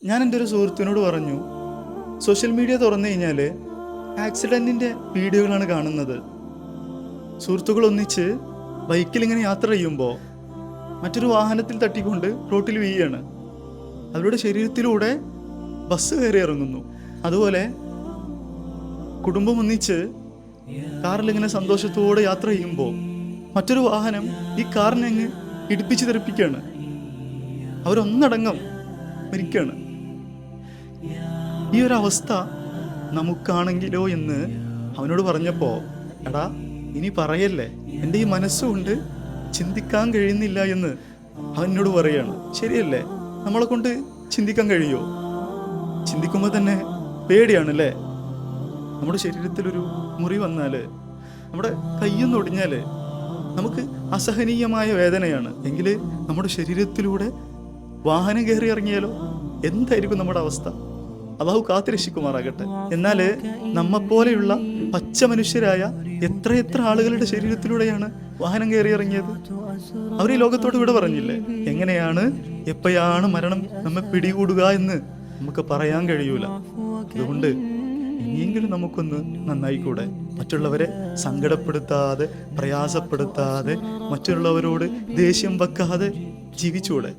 ഞാൻ എൻ്റെ ഒരു സുഹൃത്തിനോട് പറഞ്ഞു, സോഷ്യൽ മീഡിയ തുറന്നു കഴിഞ്ഞാൽ ആക്സിഡൻറ്റിൻ്റെ വീഡിയോകളാണ് കാണുന്നത്. സുഹൃത്തുക്കൾ ഒന്നിച്ച് ബൈക്കിൽ ഇങ്ങനെ യാത്ര ചെയ്യുമ്പോൾ മറ്റൊരു വാഹനത്തിൽ തട്ടിക്കൊണ്ട് റോട്ടിൽ വീഴുകയാണ്. അവരുടെ ശരീരത്തിലൂടെ ബസ് കയറി ഇറങ്ങുന്നു. അതുപോലെ കുടുംബം ഒന്നിച്ച് കാറിലിങ്ങനെ സന്തോഷത്തോടെ യാത്ര ചെയ്യുമ്പോൾ മറ്റൊരു വാഹനം ഈ കാറിനെ അങ്ങ് ഇടിപ്പിച്ച് തെറിപ്പിക്കുകയാണ്. അവരൊന്നടങ്കം മരിക്കുകയാണ്. ഈ ഒരു അവസ്ഥ നമുക്കാണെങ്കിലോ എന്ന് അവനോട് പറഞ്ഞപ്പോൾ, എടാ ഇനി പറയല്ലേ, എൻ്റെ ഈ മനസ്സുകൊണ്ട് ചിന്തിക്കാൻ കഴിയുന്നില്ല എന്ന് അവനോട് പറയുകയാണ്. ശരിയല്ലേ? നമ്മളെ കൊണ്ട് ചിന്തിക്കാൻ കഴിയുമോ? ചിന്തിക്കുമ്പോൾ തന്നെ പേടിയാണല്ലേ. നമ്മുടെ ശരീരത്തിലൊരു മുറി വന്നാൽ, നമ്മുടെ കയ്യൊന്ന് ഒടിഞ്ഞാൽ നമുക്ക് അസഹനീയമായ വേദനയാണ്. എങ്കിൽ നമ്മുടെ ശരീരത്തിലൂടെ വാഹനം കയറി ഇറങ്ങിയാലോ എന്തായിരിക്കും നമ്മുടെ അവസ്ഥ? അള്ളാഹു കാത്തുരക്ഷിക്കുമാറാകട്ടെ. എന്നാൽ നമ്മെപ്പോലെയുള്ള പച്ച മനുഷ്യരായ എത്രയെത്ര ആളുകളുടെ ശരീരത്തിലൂടെയാണ് വാഹനം കയറി ഇറങ്ങിയത്. അവർ ഈ ലോകത്തോട് ഇവിടെ പറഞ്ഞില്ലേ, എങ്ങനെയാണ് എപ്പോഴാണ് മരണം നമ്മെ പിടികൂടുക എന്ന് നമുക്ക് പറയാൻ കഴിയൂല. അതുകൊണ്ട് ഇനിയെങ്കിലും നമുക്കൊന്ന് നന്നായിക്കൂടെ? മറ്റുള്ളവരെ സങ്കടപ്പെടുത്താതെ, പ്രയാസപ്പെടുത്താതെ, മറ്റുള്ളവരോട് ദേഷ്യം വെക്കാതെ ജീവിച്ചൂടെ?